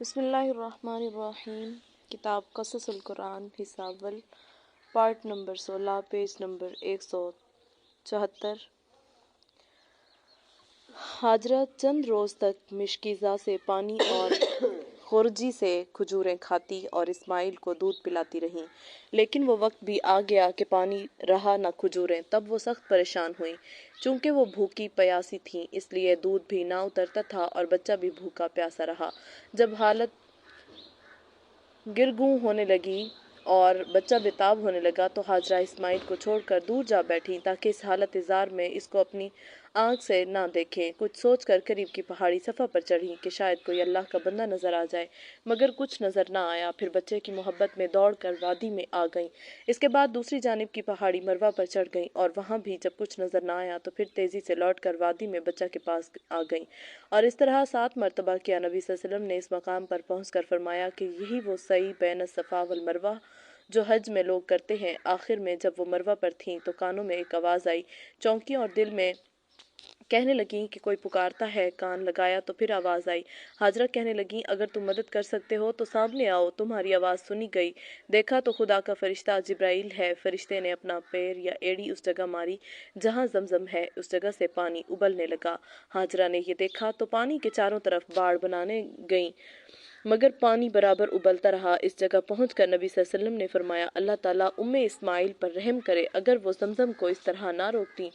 بسم اللہ الرحمن الرحیم۔ کتاب قصص القرآن حصہ اول، part number 16، page number 174۔ Hajra چند روز تک مشکیزہ سے پانی اور خرجی سے کھجوریں کھاتی اور اسماعیل کو دودھ پلاتی رہیں، لیکن وہ وقت بھی آ گیا کہ پانی رہا نہ کھجوریں۔ تب وہ سخت پریشان ہوئیں، چونکہ وہ بھوکی پیاسی تھیں، اس لیے دودھ بھی نہ اترتا تھا اور بچہ بھی بھوکا پیاسا رہا۔ جب حالت گرگوں ہونے لگی اور بچہ بے-تاب ہونے لگا تو ہاجرہ اسماعیل کو چھوڑ کر دور جا بیٹھیں تاکہ اس حالت زار میں اس کو اپنی آنکھ سے نہ دیکھیں۔ کچھ سوچ کر قریب کی پہاڑی صفا پر چڑھیں کہ شاید کوئی اللہ کا بندہ نظر آ جائے، مگر کچھ نظر نہ آیا۔ پھر بچے کی محبت میں دوڑ کر وادی میں آ گئیں۔ اس کے بعد دوسری جانب کی پہاڑی مروہ پر چڑھ گئیں اور وہاں بھی جب کچھ نظر نہ آیا تو پھر تیزی سے لوٹ کر وادی میں بچہ کے پاس آ گئیں، اور اس طرح 7 مرتبہ کیا۔ نبی صلی اللہ علیہ وسلم نے اس مقام پر پہنچ کر فرمایا کہ یہی وہ سعی بین الصفا والمروہ جو حج میں لوگ کرتے ہیں۔ آخر میں جب وہ مروہ پر تھیں تو کانوں میں ایک آواز آئی، چونکیں اور دل میں کہنے لگیں کہ کوئی پکارتا ہے۔ کان لگایا تو پھر آواز آئی۔ ہاجرہ کہنے لگیں، اگر تم مدد کر سکتے ہو تو سامنے آؤ، تمہاری آواز سنی گئی۔ دیکھا تو خدا کا فرشتہ جبرائیل ہے۔ فرشتے نے اپنا پیر یا ایڑی اس جگہ ماری جہاں زمزم ہے، اس جگہ سے پانی ابلنے لگا۔ ہاجرہ نے یہ دیکھا تو پانی کے چاروں طرف باڑ بنانے گئیں، مگر پانی برابر ابلتا رہا۔ اس جگہ پہنچ کر نبی صلی اللہ علیہ وسلم نے فرمایا، اللہ تعالیٰ اسماعیل پر رحم کرے، اگر وہ زمزم کو اس طرح نہ روکتیں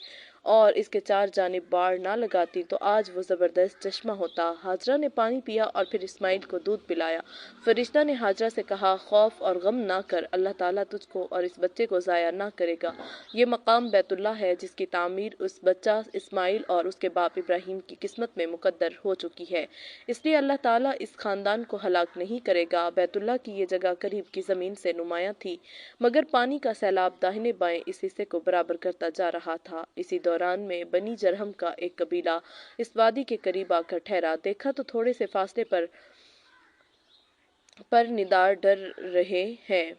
اور اس کے 4 جانب باڑ نہ لگاتیں تو آج وہ زبردست چشمہ ہوتا۔ ہاجرہ نے پانی پیا اور پھر اسماعیل کو دودھ پلایا۔ فرشتہ نے ہاجرہ سے کہا، خوف اور غم نہ کر، اللہ تعالیٰ تجھ کو اور اس بچے کو ضائع نہ کرے گا۔ یہ مقام بیت اللہ ہے جس کی تعمیر اس بچہ اسماعیل اور اس کے باپ ابراہیم کی قسمت میں مقدر ہو چکی ہے، اس لیے اللہ تعالیٰ اس خاندان کو ہلاک نہیں کرے گا۔ بیت اللہ کی یہ جگہ قریب کی زمین سے نمایاں تھی، مگر پانی کا سیلاب داہنے بائیں اس حصے کو برابر کرتا جا رہا تھا۔ اسی دوران میں بنی جرہم کا ایک قبیلہ اس وادی کے قریب آ کر ٹھہرا۔ دیکھا تو تھوڑے سے فاصلے پر ندار ڈر رہے ہیں۔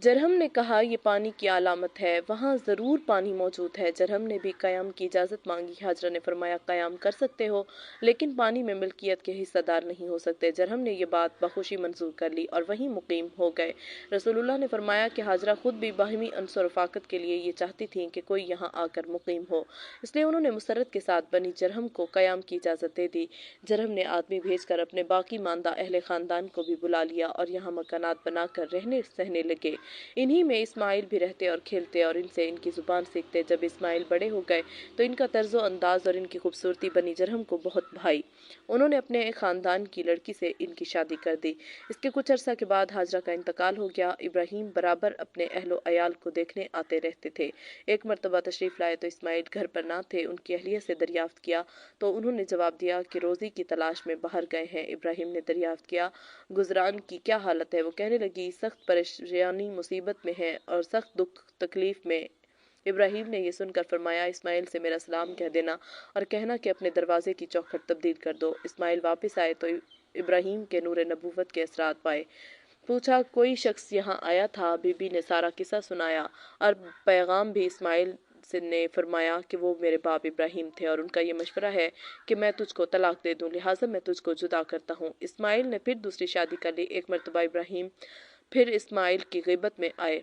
جرہم نے کہا، یہ پانی کی علامت ہے، وہاں ضرور پانی موجود ہے۔ جرہم نے بھی قیام کی اجازت مانگی۔ ہاجرہ نے فرمایا، قیام کر سکتے ہو، لیکن پانی میں ملکیت کے حصہ دار نہیں ہو سکتے۔ جرہم نے یہ بات بخوشی منظور کر لی اور وہیں مقیم ہو گئے۔ رسول اللہ نے فرمایا کہ ہاجرہ خود بھی باہمی انس و رفاقت کے لیے یہ چاہتی تھیں کہ کوئی یہاں آ کر مقیم ہو، اس لیے انہوں نے مسرت کے ساتھ بنی جرہم کو قیام کی اجازت دے دی۔ جرہم نے آدمی بھیج کر اپنے باقی ماندہ اہل خاندان کو بھی بلا لیا اور یہاں مکانات بنا کر رہنے سہنے لگے۔ انہی میں اسماعیل بھی رہتے اور کھیلتے اور ان سے ان کی زبان سیکھتے۔ جب اسماعیل بڑے ہو گئے تو ان کا طرز و انداز اور ان کی خوبصورتی بنی جرہم کو بہت بھائی۔ انہوں نے اپنے خاندان کی لڑکی سے ان کی شادی کر دی۔ اس کے کچھ عرصہ کے بعد ہاجرہ کا انتقال ہو گیا۔ ابراہیم برابر اپنے اہل و عیال کو دیکھنے آتے رہتے تھے۔ ایک مرتبہ تشریف لائے تو اسماعیل گھر پر نہ تھے۔ ان کی اہلیہ سے دریافت کیا تو انہوں نے جواب دیا کہ روزی کی تلاش میں باہر گئے ہیں۔ ابراہیم نے دریافت کیا، گزران کی کیا حالت ہے؟ وہ کہنے لگی، سخت پریشانی مصیبت میں ہے اور سخت دکھ تکلیف میں۔ ابراہیم نے یہ سن کر فرمایا، اسماعیل سے میرا سلام کہہ دینا اور کہنا کہ اپنے دروازے کی چوکھٹ تبدیل کر دو۔ اسماعیل واپس آئے تو ابراہیم کے نور نبوت کے اثرات پائے۔ پوچھا، کوئی شخص یہاں آیا تھا؟ بی بی نے سارا قصہ سنایا اور پیغام بھی۔ اسماعیل نے فرمایا کہ وہ میرے باپ ابراہیم تھے اور ان کا یہ مشورہ ہے کہ میں تجھ کو طلاق دے دوں، لہٰذا میں تجھ کو جدا کرتا ہوں۔ اسماعیل نے پھر دوسری شادی کر لی۔ ایک مرتبہ ابراہیم پھر اسماعیل کی غیبت میں آئے۔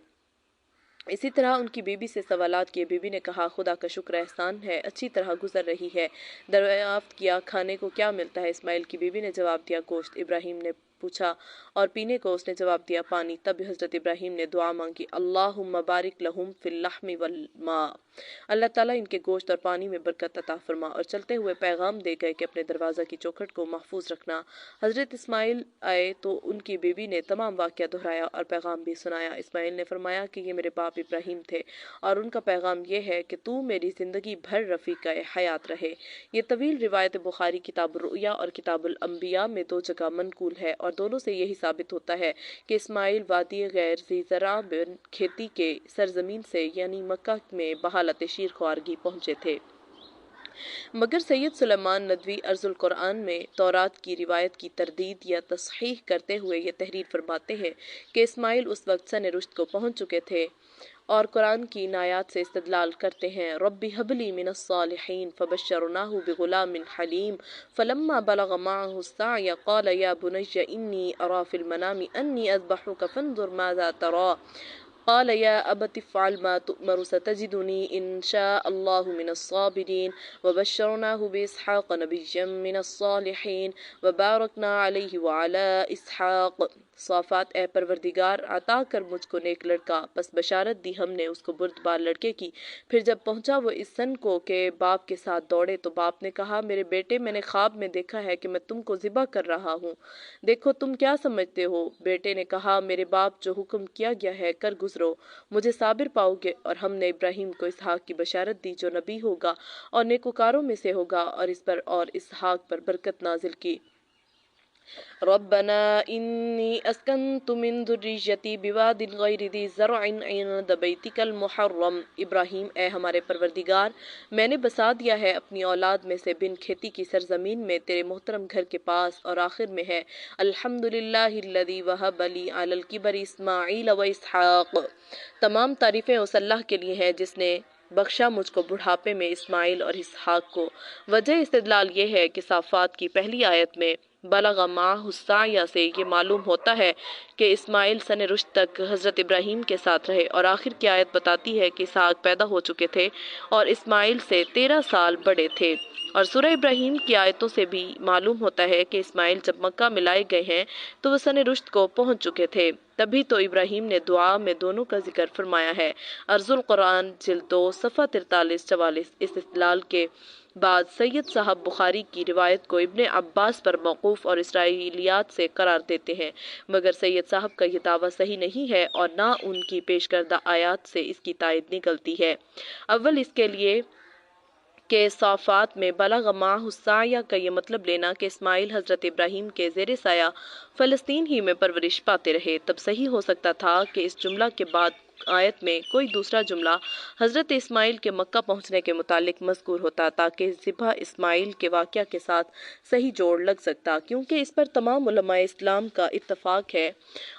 اسی طرح ان کی بی بی سے سوالات کیے۔ بی بی نے کہا، خدا کا شکر احسان ہے، اچھی طرح گزر رہی ہے۔ دریافت کیا، کھانے کو کیا ملتا ہے؟ اسماعیل کی بی بی نے جواب دیا، گوشت۔ ابراہیم نے پوچھا، اور پینے کو؟ اس نے جواب دیا، پانی۔ تب حضرت ابراہیم نے دعا مانگی، اللہم بارک لہم فی اللحم والماء، اللہ تعالیٰ ان کے گوشت اور پانی میں برکت عطا فرما، اور چلتے ہوئے پیغام دے گئے کہ اپنے دروازہ کی چوکھٹ کو محفوظ رکھنا۔ حضرت اسماعیل آئے تو ان کی بی بی نے تمام واقعہ دہرایا اور پیغام بھی سنایا۔ اسماعیل نے فرمایا کہ یہ میرے باپ ابراہیم تھے اور ان کا پیغام یہ ہے کہ تو میری زندگی بھر رفیق حیات رہے۔ یہ طویل روایت بخاری کتاب الرؤیا اور کتاب الانبیاء میں 2 جگہ منقول ہے، اور دونوں سے یہی ثابت ہوتا ہے کہ اسماعیل وادی غیر ذی زرع بن کھیتی کے سرزمین سے یعنی مکہ میں بحالت شیر خوارگی پہنچے تھے۔ مگر سید سلیمان ندوی ارض القرآن میں تورات کی روایت کی تردید یا تصحیح کرتے ہوئے یہ تحریر فرماتے ہیں کہ اسماعیل اس وقت سن رشد کو پہنچ چکے تھے، اور قرآن کی ان آیات سے استدلال کرتے ہیں رب هب لي من الصالحين فبشرناه بغلام حليم فلما بلغ معه السعي قال يا بني إني أرى في المنام أني أذبحك فانظر ماذا ترى قال يا أبت افعل ما تؤمر ستجدني إن شاء الله من الصابرين وبشرناه بإسحاق نبيا من الصالحين وباركنا عليه وعلى إسحاق۔ صافات، اے پروردگار عطا کر مجھ کو نیک لڑکا، پس بشارت دی ہم نے اس کو بردبار لڑکے کی۔ پھر جب پہنچا وہ اس سن کو کہ باپ کے ساتھ دوڑے تو باپ نے کہا میرے بیٹے، میں نے خواب میں دیکھا ہے کہ میں تم کو ذبح کر رہا ہوں، دیکھو تم کیا سمجھتے ہو؟ بیٹے نے کہا میرے باپ، جو حکم کیا گیا ہے کر گزرو، مجھے صابر پاؤ گے۔ اور ہم نے ابراہیم کو اسحاق کی بشارت دی جو نبی ہوگا اور نیکوکاروں میں سے ہوگا، اور اس پر اور اسحاق پر برکت نازل کی۔ ربنا انی اسکنت من ذریتی بواد غیر ذی زرع عند بیتک المحرم۔ ابراہیم، اے ہمارے پروردگار، میں نے بسا دیا ہے اپنی اولاد میں سے بن کھیتی کی سرزمین میں تیرے محترم گھر کے پاس، اور آخر میں ہے الحمدللہ الذی وہب لی علی الکبر اسماعیل و اسحاق۔ تمام تعریفیں اس اللہ کے لیے ہیں جس نے بخشا مجھ کو بڑھاپے میں اسماعیل اور اسحاق کو۔ وجہ استدلال یہ ہے کہ صافات کی پہلی آیت میں بلغ معہ السعی سے یہ معلوم ہوتا ہے کہ اسماعیل سن رشد تک حضرت ابراہیم کے ساتھ رہے، اور آخر کی آیت بتاتی ہے کہ اسحاق پیدا ہو چکے تھے اور اسماعیل سے 13 سال بڑے تھے۔ اور سورہ ابراہیم کی آیتوں سے بھی معلوم ہوتا ہے کہ اسماعیل جب مکہ میں لائے گئے ہیں تو وہ سن رشد کو پہنچ چکے تھے، تبھی تو ابراہیم نے دعا میں دونوں کا ذکر فرمایا ہے۔ ارض القرآن جلد 2 صفحہ 43-44۔ اس استدلال کے بعد سید صاحب بخاری کی روایت کو ابن عباس پر موقوف اور اسرائیلیات سے قرار دیتے ہیں، مگر سید صاحب کا یہ دعویٰ صحیح نہیں ہے اور نہ ان کی پیش کردہ آیات سے اس کی تائید نکلتی ہے۔ اول اس کے لیے کہ صافات میں بلغ معہ السعی کا یہ مطلب لینا کہ اسماعیل حضرت ابراہیم کے زیر سایہ فلسطین ہی میں پرورش پاتے رہے، تب صحیح ہو سکتا تھا کہ اس جملہ کے بعد آیت میں کوئی دوسرا جملہ حضرت اسماعیل کے مکہ پہنچنے کے متعلق مذکور ہوتا تاکہ ذبح اسماعیل کے واقعہ کے ساتھ صحیح جوڑ لگ سکتا، کیونکہ اس پر تمام علماء اسلام کا اتفاق ہے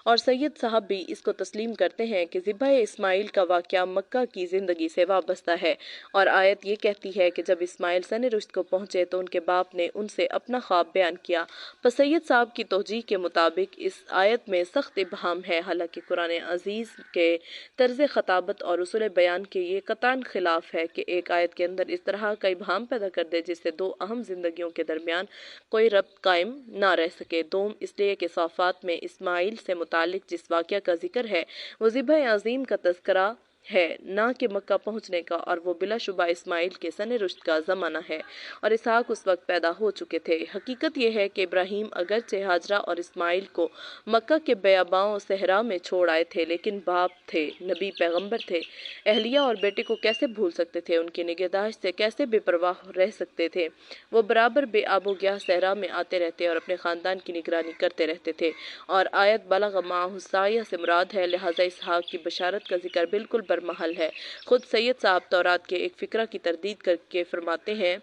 اور سید صاحب بھی اس کو تسلیم کرتے ہیں کہ ذبح اسماعیل کا واقعہ مکہ کی زندگی سے وابستہ ہے، اور آیت یہ کہتی ہے کہ جب اسماعیل سن رشد کو پہنچے تو ان کے باپ نے ان سے اپنا خواب بیان کیا۔ پس سید صاحب کی توجیہ کے مطابق اس آیت میں سخت ابہام ہے، حالانکہ قرآن عزیز کے طرز خطابت اور اصول بیان کے یہ قطعاً خلاف ہے کہ ایک آیت کے اندر اس طرح کا ابہام پیدا کر دے جس سے دو اہم زندگیوں کے درمیان کوئی ربط قائم نہ رہ سکے۔ دوم، اس لیے کہ صافات میں اسماعیل سے متعلق جس واقعہ کا ذکر ہے وہ ذبح عظیم کا تذکرہ ہے، نہ کہ مکہ پہنچنے کا، اور وہ بلا شبہ اسماعیل کے سن رشد کا زمانہ ہے، اور اسحاق اس وقت پیدا ہو چکے تھے۔ حقیقت یہ ہے کہ ابراہیم اگرچہ ہاجرہ اور اسماعیل کو مکہ کے بیاباں و صحرا میں چھوڑ آئے تھے، لیکن باپ تھے، نبی پیغمبر تھے، اہلیہ اور بیٹے کو کیسے بھول سکتے تھے، ان کی نگہداشت سے کیسے بے پرواہ رہ سکتے تھے؟ وہ برابر بے آب و گیاہ صحرا میں آتے رہتے اور اپنے خاندان کی نگرانی کرتے رہتے تھے، اور آیت بلغ معہ السعی سے مراد ہے، لہٰذا اسحاق کی بشارت کا ذکر بالکل برمحل ہے۔ خود سید صاحب تورات کے ایک فقرہ کی تردید کر کے فرماتے ہیں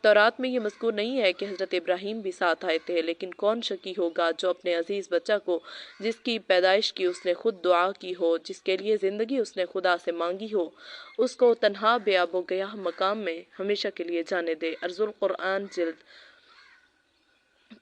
تورات میں یہ مذکور نہیں ہے کہ حضرت ابراہیم بھی ساتھ آئے تھے، لیکن کون شکی ہوگا جو اپنے عزیز بچہ کو جس کی پیدائش کی اس نے خود دعا کی ہو، جس کے لیے زندگی اس نے خدا سے مانگی ہو، اس کو تنہا بے آب و گیاہ مقام میں ہمیشہ کے لیے جانے دے۔ ارض القرآن جلد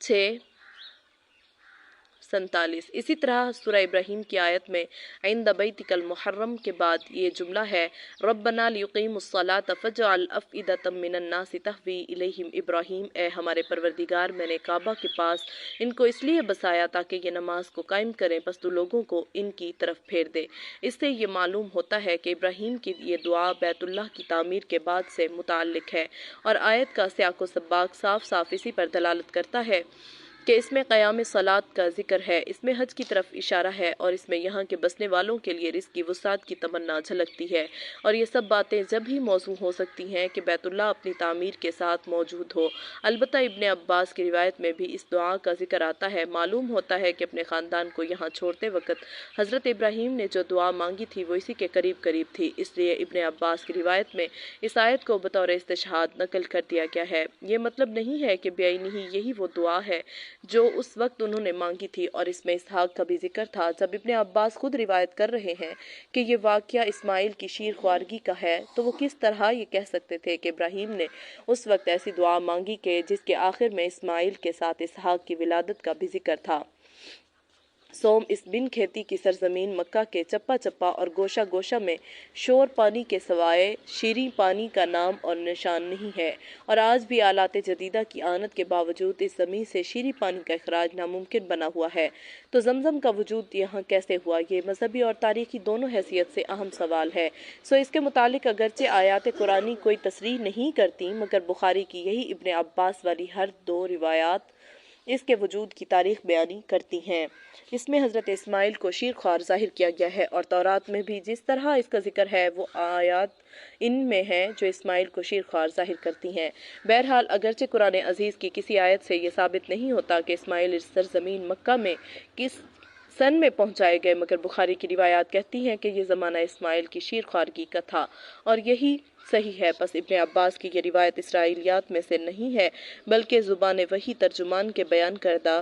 6:47۔ اسی طرح سورہ ابراہیم کی آیت میں عند بیتک المحرم کے بعد یہ جملہ ہے ربنا لیقیموا الصلاۃ فاجعل افئدۃ من الناس تہوی الیہم۔ ابراہیم، اے ہمارے پروردگار، میں نے کعبہ کے پاس ان کو اس لیے بسایا تاکہ یہ نماز کو قائم کریں، پس تو لوگوں کو ان کی طرف پھیر دے۔ اس سے یہ معلوم ہوتا ہے کہ ابراہیم کی یہ دعا بیت اللہ کی تعمیر کے بعد سے متعلق ہے، اور آیت کا سیاق و سباق صاف صاف اسی پر دلالت کرتا ہے کہ اس میں قیام صلات کا ذکر ہے، اس میں حج کی طرف اشارہ ہے اور اس میں یہاں کے بسنے والوں کے لیے رزق کی وسعت کی تمنا جھلکتی ہے، اور یہ سب باتیں جب ہی موزوں ہو سکتی ہیں کہ بیت اللہ اپنی تعمیر کے ساتھ موجود ہو۔ البتہ ابن عباس کی روایت میں بھی اس دعا کا ذکر آتا ہے۔ معلوم ہوتا ہے کہ اپنے خاندان کو یہاں چھوڑتے وقت حضرت ابراہیم نے جو دعا مانگی تھی وہ اسی کے قریب قریب تھی، اس لیے ابن عباس کی روایت میں اس آیت کو بطور استشہاد نقل کر دیا گیا ہے۔ یہ مطلب نہیں ہے کہ بعینی ہی یہی وہ دعا ہے جو اس وقت انہوں نے مانگی تھی، اور اس میں اسحاق کا بھی ذکر تھا۔ جب ابن عباس خود روایت کر رہے ہیں کہ یہ واقعہ اسماعیل کی شیر خوارگی کا ہے، تو وہ کس طرح یہ کہہ سکتے تھے کہ ابراہیم نے اس وقت ایسی دعا مانگی کہ جس کے آخر میں اسماعیل کے ساتھ اسحاق کی ولادت کا بھی ذکر تھا۔ سوم اس بن کھیتی کی سرزمین مکہ کے چپا چپا اور گوشہ گوشہ میں شور پانی کے سوائے شیریں پانی کا نام اور نشان نہیں ہے، اور آج بھی آلات جدیدہ کی آمد کے باوجود اس زمین سے شیریں پانی کا اخراج ناممکن بنا ہوا ہے۔ تو زمزم کا وجود یہاں کیسے ہوا؟ یہ مذہبی اور تاریخی دونوں حیثیت سے اہم سوال ہے۔ اس کے متعلق اگرچہ آیات قرآنی کوئی تصریح نہیں کرتی، مگر بخاری کی یہی ابن عباس والی ہر دو روایات اس کے وجود کی تاریخ بیانی کرتی ہیں۔ اس میں حضرت اسماعیل کو شیر خوار ظاہر کیا گیا ہے، اور تورات میں بھی جس طرح اس کا ذکر ہے وہ آیات ان میں ہیں جو اسماعیل کو شیر خوار ظاہر کرتی ہیں۔ بہرحال اگرچہ قرآن عزیز کی کسی آیت سے یہ ثابت نہیں ہوتا کہ اسماعیل اس سرزمین مکہ میں کس سن میں پہنچائے گئے، مگر بخاری کی روایات کہتی ہیں کہ یہ زمانہ اسماعیل کی شیر خوارگی کا تھا، اور یہی صحیح ہے۔ پس ابن عباس کی یہ روایت اسرائیلیات میں سے نہیں ہے، بلکہ زبان وحی ترجمان کے بیان کردہ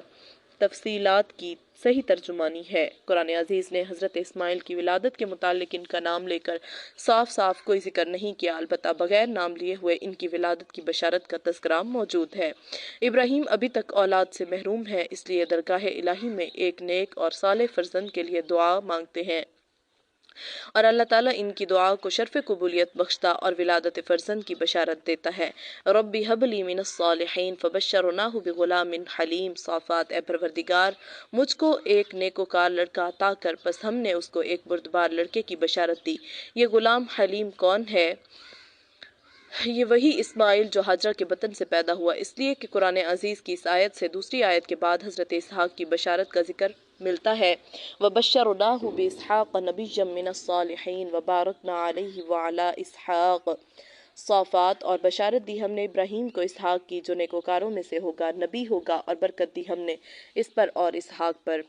تفصیلات کی صحیح ترجمانی ہے۔ قرآن عزیز نے حضرت اسماعیل کی ولادت کے متعلق ان کا نام لے کر صاف صاف کوئی ذکر نہیں کیا، البتہ بغیر نام لیے ہوئے ان کی ولادت کی بشارت کا تذکرہ موجود ہے۔ ابراہیم ابھی تک اولاد سے محروم ہے، اس لیے درگاہ الہی میں ایک نیک اور صالح فرزند کے لیے دعا مانگتے ہیں، اور اللہ تعالیٰ ان کی دعا کو شرف قبولیت بخشتا اور ولادت فرزند کی بشارت دیتا ہے۔ رب ہب لی من الصالحین فبشرناہ بغلام حلیم۔ صافات، اے پروردگار مجھ کو ایک نیکوکار لڑکا عطا کر، پس ہم نے اس کو ایک بردبار لڑکے کی بشارت دی۔ یہ غلام حلیم کون ہے؟ یہ وہی اسماعیل جو ہاجرہ کے بطن سے پیدا ہوا، اس لیے کہ قرآن عزیز کی اس آیت سے دوسری آیت کے بعد حضرت اسحاق کی بشارت کا ذکر ملتا ہے۔ وَبَشَّرْنَاهُ بِإِسْحَاقَ نَبِيًّا مِّنَ الصَّالِحِينَ وَبَارَكْنَا عَلَيْهِ وَعَلَىٰ إِسْحَاقَ۔ صافات، اور بشارت دی ہم نے ابراہیم کو اسحاق کی جو نیکوکاروں میں سے ہوگا، نبی ہوگا، اور برکت دی ہم نے اس پر اور اسحاق پر۔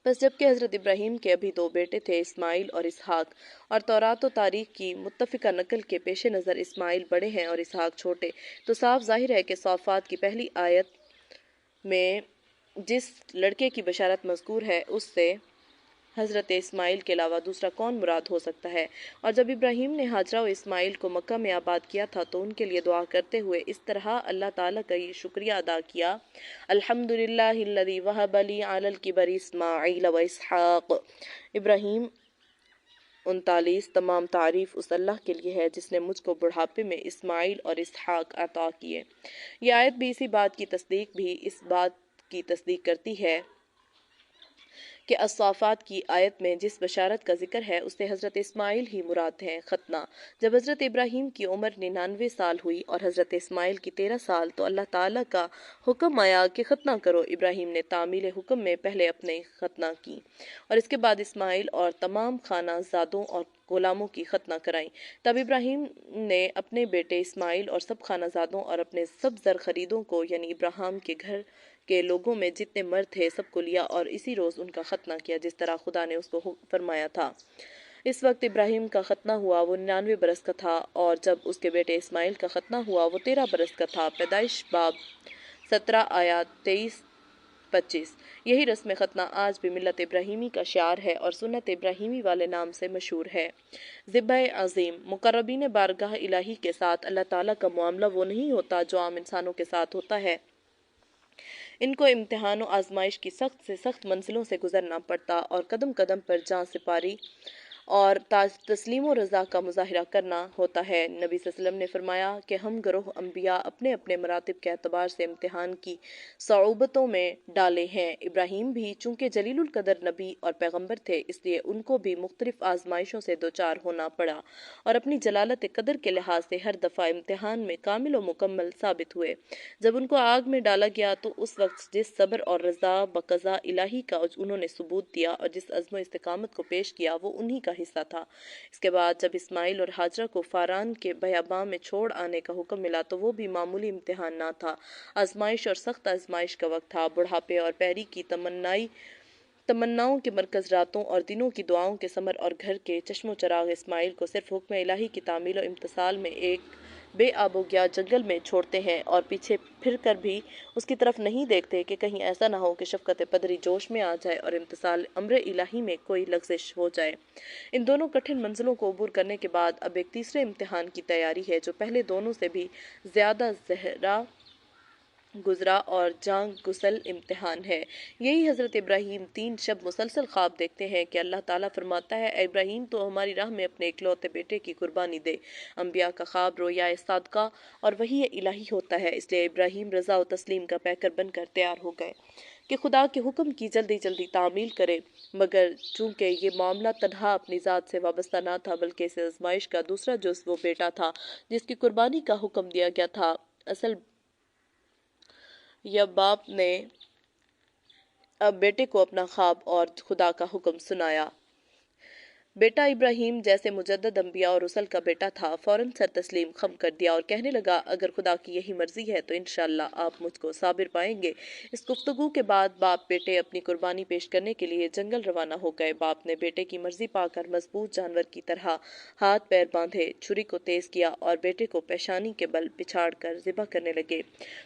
بس جبکہ حضرت ابراہیم کے ابھی دو بیٹے تھے، اسماعیل اور اسحاق، اور تورات و تاریخ کی متفقہ نقل کے پیش نظر اسماعیل بڑے ہیں اور اسحاق چھوٹے، تو صاف ظاہر ہے کہ صافات کی پہلی آیت میں جس لڑکے کی بشارت مذکور ہے اس سے حضرت اسماعیل کے علاوہ دوسرا کون مراد ہو سکتا ہے؟ اور جب ابراہیم نے ہاجرہ و اسماعیل کو مکہ میں آباد کیا تھا تو ان کے لیے دعا کرتے ہوئے اس طرح اللہ تعالیٰ کا یہ شکریہ ادا کیا: الحمدللہ الذی وہب لی علی الکبر اسماعیل و اسحاق۔ ابراہیم 39۔ تمام تعریف اس اللہ کے لیے ہے جس نے مجھ کو بڑھاپے میں اسماعیل اور اسحاق عطا کیے۔ یہ آیت بھی اس بات کی تصدیق کرتی ہے کہ الصافات کی آیت میں جس بشارت کا ذکر ہے اس سے حضرت اسماعیل ہی مراد ہیں۔ ختنہ، جب حضرت ابراہیم کی عمر 99 سال ہوئی اور حضرت اسماعیل کی 13 سال تو اللہ تعالیٰ کا حکم آیا کہ ختنہ کرو۔ ابراہیم نے تعمیل حکم میں پہلے اپنے ختنہ کی، اور اس کے بعد اسماعیل اور تمام خانہ زادوں اور غلاموں کی ختنہ کرائیں۔ تب ابراہیم نے اپنے بیٹے اسماعیل اور سب خانہ زادوں اور اپنے سب زر خریدوں کو، یعنی ابراہیم کے گھر کے لوگوں میں جتنے مرد تھے سب کو لیا اور اسی روز ان کا ختنہ کیا جس طرح خدا نے اس کو فرمایا تھا۔ اس وقت ابراہیم کا ختنہ ہوا وہ 99 برس کا تھا، اور جب اس کے بیٹے اسماعیل کا ختنہ ہوا وہ 13 برس کا تھا۔ پیدائش باب 17 آیات 23-25۔ یہی رسم ختنہ آج بھی ملت ابراہیمی کا شعار ہے اور سنت ابراہیمی والے نام سے مشہور ہے۔ ذبح عظیم، مقربین بارگاہ الہی کے ساتھ اللہ تعالیٰ کا معاملہ وہ نہیں ہوتا جو عام انسانوں کے ساتھ ہوتا ہے۔ ان کو امتحان و آزمائش کی سخت سے سخت منزلوں سے گزرنا پڑتا اور قدم قدم پر جاں سپاری اور تسلیم و رضا کا مظاہرہ کرنا ہوتا ہے۔ نبی صلی اللہ علیہ وسلم نے فرمایا کہ ہم گروہ انبیاء اپنے اپنے مراتب کے اعتبار سے امتحان کی صعوبتوں میں ڈالے ہیں۔ ابراہیم بھی چونکہ جلیل القدر نبی اور پیغمبر تھے، اس لیے ان کو بھی مختلف آزمائشوں سے دوچار ہونا پڑا اور اپنی جلالت قدر کے لحاظ سے ہر دفعہ امتحان میں کامل و مکمل ثابت ہوئے۔ جب ان کو آگ میں ڈالا گیا تو اس وقت جس صبر اور رضا بقضاء الہی کا انہوں نے ثبوت دیا اور جس عزم و استقامت کو پیش کیا وہ انہی کا حصہ تھا۔ اس کے بعد جب اسماعیل اور ہاجرہ کو فاران کے بیاباں میں چھوڑ آنے کا حکم ملا تو وہ بھی معمولی امتحان نہ تھا، آزمائش اور سخت آزمائش کا وقت تھا۔ بڑھاپے اور پیری کی تمناؤں کے مرکز، راتوں اور دنوں کی دعاؤں کے ثمر اور گھر کے چشم و چراغ اسماعیل کو صرف حکم الہی کی تعمیل و امتثال میں ایک بے آب و گیا جنگل میں چھوڑتے ہیں اور پیچھے پھر کر بھی اس کی طرف نہیں دیکھتے کہ کہیں ایسا نہ ہو کہ شفقت پدری جوش میں آ جائے اور امتثال امر الہی میں کوئی لغزش ہو جائے۔ ان دونوں کٹھن منزلوں کو عبور کرنے کے بعد اب ایک تیسرے امتحان کی تیاری ہے جو پہلے دونوں سے بھی زیادہ زہرا گزرا اور جان گسل امتحان ہے۔ یہی حضرت ابراہیم 3 شب مسلسل خواب دیکھتے ہیں کہ اللہ تعالیٰ فرماتا ہے، اے ابراہیم تو ہماری راہ میں اپنے اکلوتے بیٹے کی قربانی دے۔ انبیاء کا خواب رویا صادقہ اور وحی الہی ہوتا ہے، اس لیے ابراہیم رضا و تسلیم کا پیکر بن کر تیار ہو گئے کہ خدا کے حکم کی جلدی جلدی تعمیل کرے، مگر چونکہ یہ معاملہ تنہا اپنی ذات سے وابستہ نہ تھا بلکہ اس آزمائش کا دوسرا جز وہ بیٹا تھا جس کی قربانی کا حکم دیا گیا تھا۔ اصل یا باپ نے اب بیٹے کو اپنا خواب اور خدا کا حکم سنایا۔ بیٹا ابراہیم جیسے مجدد انبیاء اور رسل کا بیٹا تھا، فوراً سر تسلیم خم کر دیا اور کہنے لگا، اگر خدا کی یہی مرضی ہے تو انشاءاللہ آپ مجھ کو صابر پائیں گے۔ اس گفتگو کے بعد باپ بیٹے اپنی قربانی پیش کرنے کے لیے جنگل روانہ ہو گئے۔ باپ نے بیٹے کی مرضی پا کر مضبوط جانور کی طرح ہاتھ پیر باندھے، چھری کو تیز کیا اور بیٹے کو پیشانی کے بل پچھاڑ کر ذبح کرنے لگے۔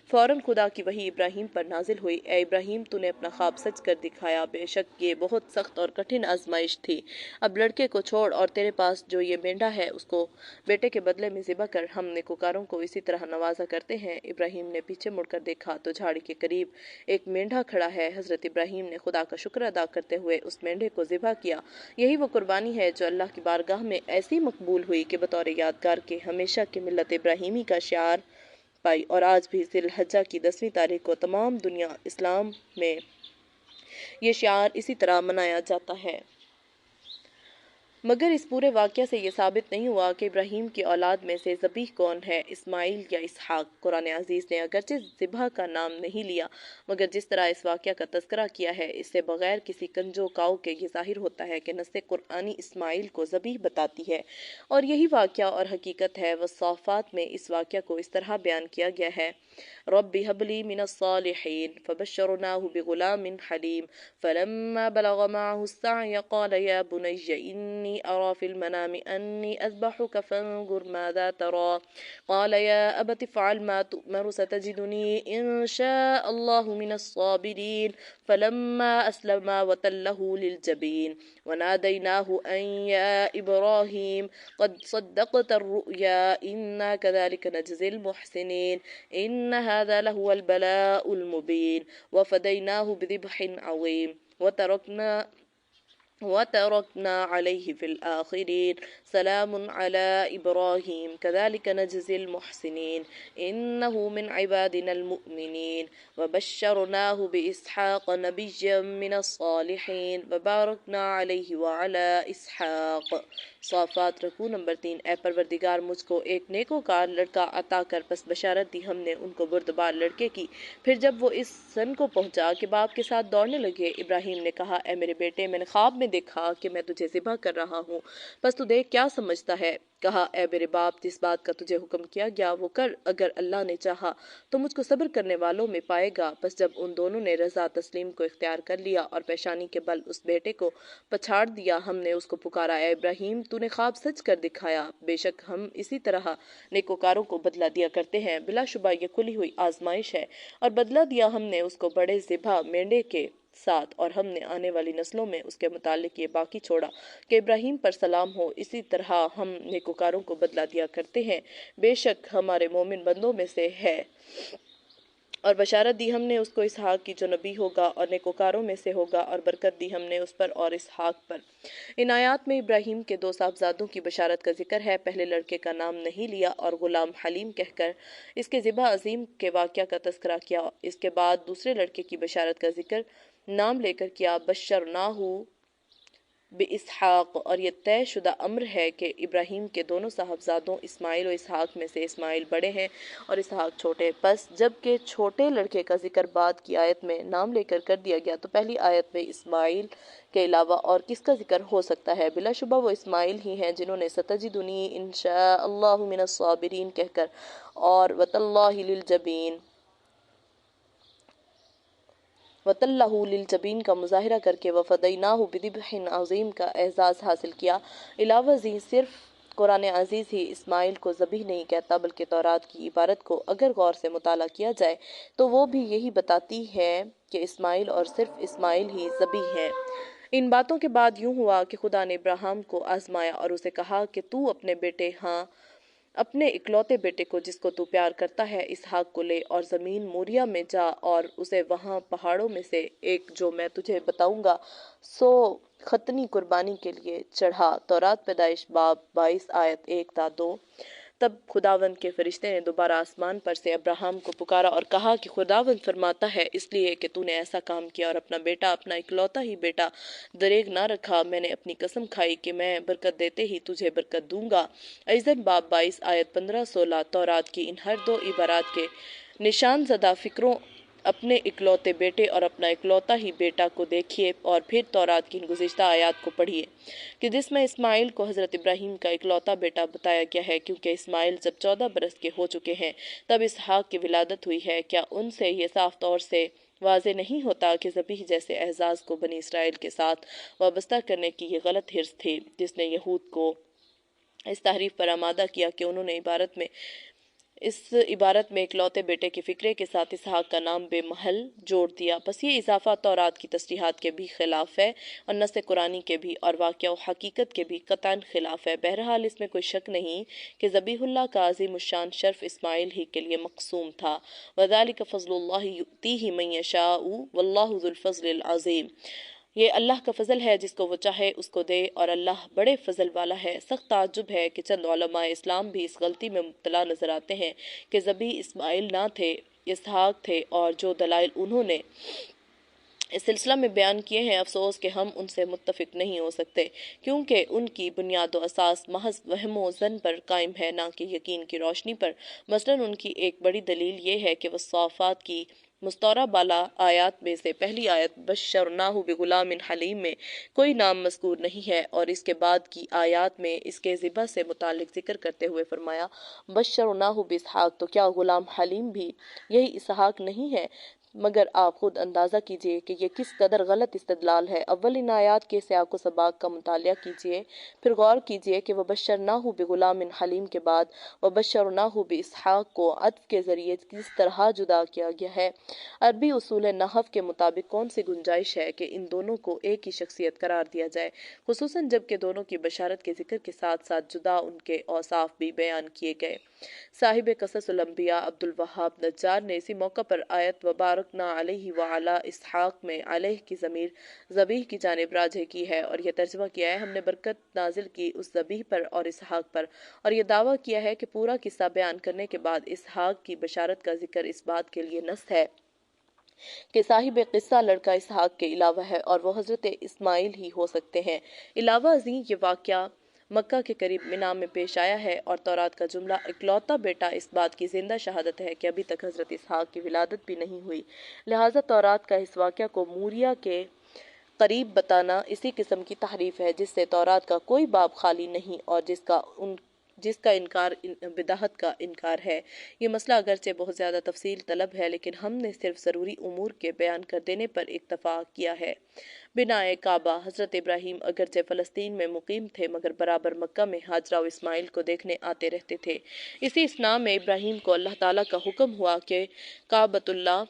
فوراً خدا کی وحی ابراہیم پر نازل ہوئی، اے ابراہیم تو نے اپنا خواب سچ کر دکھایا، بے شک یہ بہت سخت اور کٹھن آزمائش تھی۔ اب لڑکے کو چھوڑ اور تیرے پاس جو یہ مینڈا ہے اس کو بیٹے کے بدلے میں ذبح کر، ہم نیکوکاروں کو اسی طرح نوازا کرتے ہیں۔ ابراہیم نے پیچھے مڑ کر دیکھا تو جھاڑی کے قریب ایک مینڈا کھڑا ہے۔ حضرت ابراہیم نے خدا کا شکر ادا کرتے ہوئے اس مینڈے کو ذبح کیا۔ یہی وہ قربانی ہے جو اللہ کی بارگاہ میں ایسی مقبول ہوئی کہ بطور یادگار کے ہمیشہ کی ملت ابراہیمی کا شعار پائی، اور آج بھی ذی الحجہ کی 10ویں تاریخ کو تمام دنیا اسلام میں یہ شعار اسی طرح منایا جاتا ہے۔ مگر اس پورے واقعہ سے یہ ثابت نہیں ہوا کہ ابراہیم کی اولاد میں سے ذبیح کون ہے، اسماعیل یا اسحاق۔ قرآن عزیز نے اگرچہ ذبح کا نام نہیں لیا، مگر جس طرح اس واقعہ کا تذکرہ کیا ہے، اس سے بغیر کسی کنجو کاؤ کے یہ ظاہر ہوتا ہے کہ نص قرآنی اسماعیل کو ذبیح بتاتی ہے، اور یہی واقعہ اور حقیقت ہے۔ والصافات میں اس واقعہ کو اس طرح بیان کیا گیا ہے، رب هب لي من الصالحين فبشرناه بغلام حليم فلما بلغ معه السعي قال يا بني إني أرى في المنام أني أذبحك فانظر ماذا ترى قال يا أبت افعل ما تؤمر ستجدني إن شاء الله من الصابرين فلما أسلما وتله للجبين وناديناه أن يا إبراهيم قد صدقت الرؤيا إنا كذلك نجزي المحسنين إن هذا لهو البلاء المبين وفديناه بذبح عظيم وتركنا عليه في الآخرين سلام على إبراهيم كذلك نجزي المحسنين إنه من عبادنا المؤمنين وبشرناه بإسحاق نبيا من الصالحين وباركنا عليه وعلى إسحاق۔ صافات رکوع نمبر 3۔ اے پروردگار مجھ کو ایک نیکوکار لڑکا عطا کر، پس بشارت دی ہم نے ان کو بردبار لڑکے کی۔ پھر جب وہ اس سن کو پہنچا کہ باپ کے ساتھ دوڑنے لگے، ابراہیم نے کہا، اے میرے بیٹے میں نے خواب میں دیکھا کہ میں تجھے ذبح کر رہا ہوں، پس تو دیکھ کیا سمجھتا ہے؟ کہا، اے میرے باپ جس بات کا تجھے حکم کیا گیا وہ کر، اگر اللہ نے چاہا تو مجھ کو صبر کرنے والوں میں پائے گا۔ پس جب ان دونوں نے رضا تسلیم کو اختیار کر لیا اور پیشانی کے بل اس بیٹے کو پچھاڑ دیا، ہم نے اس کو پکارا، اے ابراہیم تو نے خواب سچ کر دکھایا، بے شک ہم اسی طرح نیکوکاروں کو بدلہ دیا کرتے ہیں۔ بلا شبہ یہ کھلی ہوئی آزمائش ہے، اور بدلہ دیا ہم نے اس کو بڑے ذبح مینڈے کے ساتھ، اور ہم نے آنے والی نسلوں میں اس کے متعلق یہ باقی چھوڑا کہ ابراہیم پر سلام ہو، اسی طرح ہم نیکوکاروں کو بدلہ دیا کرتے ہیں، بے شک ہمارے مومن بندوں میں سے ہے۔ اور بشارت دی ہم نے اس کو اسحاق کی جو نبی ہوگا اور نیکوکاروں میں سے ہوگا، اور برکت دی ہم نے اس پر اور اسحاق پر۔ ان آیات میں ابراہیم کے 2 صاحبزادوں کی بشارت کا ذکر ہے۔ پہلے لڑکے کا نام نہیں لیا اور غلام حلیم کہہ کر اس کے ذبح عظیم کے واقعہ کا تذکرہ کیا۔ اس کے بعد دوسرے لڑکے کی بشارت کا ذکر نام لے کر کیا، بشرناہ بِإِسْحَاقَ، اور یہ طے شدہ امر ہے کہ ابراہیم کے دونوں صاحبزادوں اسماعیل و اسحاق میں سے اسماعیل بڑے ہیں اور اسحاق چھوٹے۔ پس جبکہ چھوٹے لڑکے کا ذکر بعد کی آیت میں نام لے کر دیا گیا تو پہلی آیت میں اسماعیل کے علاوہ اور کس کا ذکر ہو سکتا ہے؟ بلا شبہ وہ اسماعیل ہی ہیں جنہوں نے سَتَجِدُنِی إِن شَاءَ اللَّهُ مِنَ الصَّابِرِينَ کہہ کر اور وَتَاللَّهِ لِلْجَبِينَ وَتَلَّهُ لِلْجَبِينَ کا مظاہرہ کر کے وَفَدَيْنَاهُ بِذِبْحٍ عَظِيمٍ کا اعزاز حاصل کیا۔ علاوہ ازیں صرف قرآن عزیز ہی اسماعیل کو ذبیح نہیں کہتا بلکہ تورات کی عبارت کو اگر غور سے مطالعہ کیا جائے تو وہ بھی یہی بتاتی ہے کہ اسماعیل اور صرف اسماعیل ہی ذبیح ہیں۔ ان باتوں کے بعد یوں ہوا کہ خدا نے ابراہیم کو آزمایا اور اسے کہا کہ تو اپنے بیٹے، ہاں اپنے اکلوتے بیٹے کو جس کو تو پیار کرتا ہے، اسحاق کو لے اور زمین موریا میں جا اور اسے وہاں پہاڑوں میں سے ایک جو میں تجھے بتاؤں گا سو ختنی قربانی کے لیے چڑھا۔ تورات پیدائش باب 22 آیت 1 تا 2۔ تب خداوند کے فرشتے نے دوبارہ آسمان پر سے ابراہیم کو پکارا اور کہا کہ خداوند فرماتا ہے، اس لیے کہ تو نے ایسا کام کیا اور اپنا بیٹا، اپنا اکلوتا ہی بیٹا دریغ نہ رکھا، میں نے اپنی قسم کھائی کہ میں برکت دیتے ہی تجھے برکت دوں گا۔ ایزن باب 22 آیت 15-16۔ تورات کی ان ہر 2 عبارات کے نشان زدہ فکروں اپنے اکلوتے بیٹے اور اپنا اکلوتا ہی بیٹا کو دیکھیے اور پھر تورات کی ان گزشتہ آیات کو پڑھیے کہ جس میں اسماعیل کو حضرت ابراہیم کا اکلوتا بیٹا بتایا گیا ہے، کیونکہ اسماعیل جب 14 برس کے ہو چکے ہیں تب اسحاق کی ولادت ہوئی ہے۔ کیا ان سے یہ صاف طور سے واضح نہیں ہوتا کہ ذبیح جیسے اعزاز کو بنی اسرائیل کے ساتھ وابستہ کرنے کی یہ غلط حرص تھی جس نے یہود کو اس تحریف پر آمادہ کیا کہ انہوں نے اس عبارت میں اکلوتے بیٹے کے فکرے کے ساتھ اسحاق کا نام بے محل جوڑ دیا۔ پس یہ اضافہ تورات کی تصریحات کے بھی خلاف ہے اور نص قرآنی کے بھی اور واقعہ و حقیقت کے بھی قطعاً خلاف ہے۔ بہرحال اس میں کوئی شک نہیں کہ ذبیح اللہ کا عظیم الشان شرف اسماعیل ہی کے لیے مقسوم تھا۔ وَذَلِكَ فَضْلُ اللَّهِ يُؤْتِيهِ مَن يَشَاءُ وَاللَّهُ ذُو الْفَضْلِ الْعَظِيمِ۔ یہ اللہ کا فضل ہے، جس کو وہ چاہے اس کو دے، اور اللہ بڑے فضل والا ہے۔ سخت تعجب ہے کہ چند علماء اسلام بھی اس غلطی میں مبتلا نظر آتے ہیں کہ ذبیح اسماعیل نہ تھے، اسحاق تھے، اور جو دلائل انہوں نے اس سلسلہ میں بیان کیے ہیں، افسوس کہ ہم ان سے متفق نہیں ہو سکتے، کیونکہ ان کی بنیاد و اساس محض وہم و ظن پر قائم ہے، نہ کہ یقین کی روشنی پر۔ مثلاً ان کی ایک بڑی دلیل یہ ہے کہ والصافات کی مستورہ بالا آیات میں سے پہلی آیت بشرناہ بغلام حلیم میں کوئی نام مذکور نہیں ہے، اور اس کے بعد کی آیات میں اس کے ذبح سے متعلق ذکر کرتے ہوئے فرمایا بشرناہ باسحاق، تو کیا غلام حلیم بھی یہی اسحاق نہیں ہے؟ مگر آپ خود اندازہ کیجئے کہ یہ کس قدر غلط استدلال ہے۔ اول ان آیات کے سیاق و سباق کا مطالعہ کیجئے، پھر غور کیجئے کہ وَبَشَّرْنَاهُ بِغُلَامٍ حلیم کے بعد وَبَشَّرْنَاهُ بِإِسْحَاقَ کو عطف کے ذریعے کس طرح جدا کیا گیا ہے۔ عربی اصول نحو کے مطابق کون سی گنجائش ہے کہ ان دونوں کو ایک ہی شخصیت قرار دیا جائے، خصوصاً جب کہ دونوں کی بشارت کے ذکر کے ساتھ ساتھ جدا ان کے اوصاف بھی بیان کیے گئے۔ صاحب قصص الانبیاء عبدالوہاب نجار نے اسی موقع پر آیت وبارکنا علیہ وعلی اسحاق میں علیہ کی ضمیر ذبیح کی جانب راجع کی ہے اور یہ ترجمہ کیا ہے، ہم نے برکت نازل کی اس ذبیح پر اور اسحاق پر، اور یہ دعویٰ کیا ہے کہ پورا قصہ بیان کرنے کے بعد اسحاق کی بشارت کا ذکر اس بات کے لیے نص ہے کہ صاحب قصہ لڑکا اسحاق کے علاوہ ہے اور وہ حضرت اسماعیل ہی ہو سکتے ہیں۔ علاوہ ازیں یہ واقعہ مکہ کے قریب منا میں پیش آیا ہے اور تورات کا جملہ اکلوتا بیٹا اس بات کی زندہ شہادت ہے کہ ابھی تک حضرت اسحاق کی ولادت بھی نہیں ہوئی، لہٰذا تورات کا اس واقعہ کو موریا کے قریب بتانا اسی قسم کی تحریف ہے جس سے تورات کا کوئی باب خالی نہیں اور جس کا انکار بدعت کا انکار ہے۔ یہ مسئلہ اگرچہ بہت زیادہ تفصیل طلب ہے، لیکن ہم نے صرف ضروری امور کے بیان کر دینے پر اکتفا کیا ہے۔ بنائے کعبہ حضرت ابراہیم اگرچہ فلسطین میں مقیم تھے مگر برابر مکہ میں ہاجرہ و اسماعیل کو دیکھنے آتے رہتے تھے۔ اسی اثناء میں ابراہیم کو اللہ تعالیٰ کا حکم ہوا کہ کعبۃ اللہ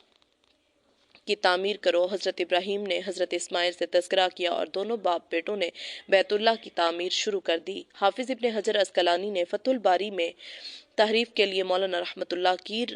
کی تعمیر کرو۔ حضرت ابراہیم نے حضرت اسماعیل سے تذکرہ کیا اور دونوں باپ بیٹوں نے بیت اللہ کی تعمیر شروع کر دی۔ حافظ ابن حجر عسقلانی نے فتح الباری میں تحریف کے لیے مولانا رحمت اللہ کیر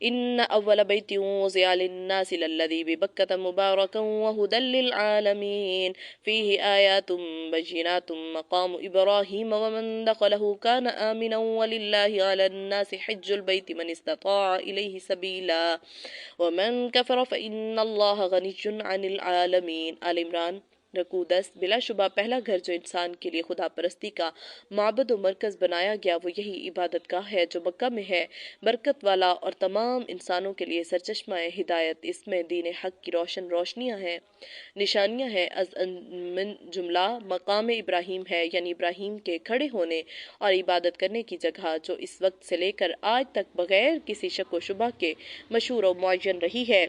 ان اول بیت وضع للناس للذی ببکۃ مبارکا وہدی للعالمین فیہ آیات بینات مقام ابراہیم ومن دخلہ کان آمنا وللہ علی الناس حج البیت من استطاع الیہ سبیلا ومن کفر فإن اللہ غنی عن العالمین۔ آل عمران رکوع 10۔ بلا شبہ پہلا گھر جو انسان کے لیے خدا پرستی کا معبد و مرکز بنایا گیا وہ یہی عبادت گاہ ہے جو مکہ میں ہے، برکت والا اور تمام انسانوں کے لیے سرچشمہ ہدایت۔ اس میں دین حق کی روشنیاں ہیں، نشانیاں ہیں، از من جملہ مقام ابراہیم ہے، یعنی ابراہیم کے کھڑے ہونے اور عبادت کرنے کی جگہ جو اس وقت سے لے کر آج تک بغیر کسی شک و شبہ کے مشہور و معین رہی ہے۔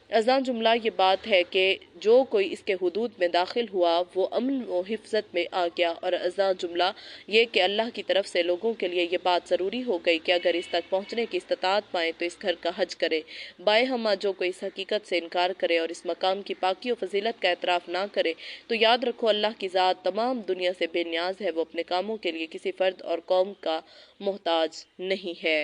ازاں جملہ یہ بات ہے کہ جو کوئی اس کے حدود میں داخل ہوا وہ امن و حفظت میں آ گیا، اور ازاں جملہ یہ کہ اللہ کی طرف سے لوگوں کے لیے یہ بات ضروری ہو گئی کہ اگر اس تک پہنچنے کی استطاعت پائیں تو اس گھر کا حج کرے۔ بائے ہمہ جو کوئی اس حقیقت سے انکار کرے اور اس مقام کی پاکی و فضیلت کا اعتراف نہ کرے تو یاد رکھو اللہ کی ذات تمام دنیا سے بے نیاز ہے، وہ اپنے کاموں کے لیے کسی فرد اور قوم کا محتاج نہیں ہے۔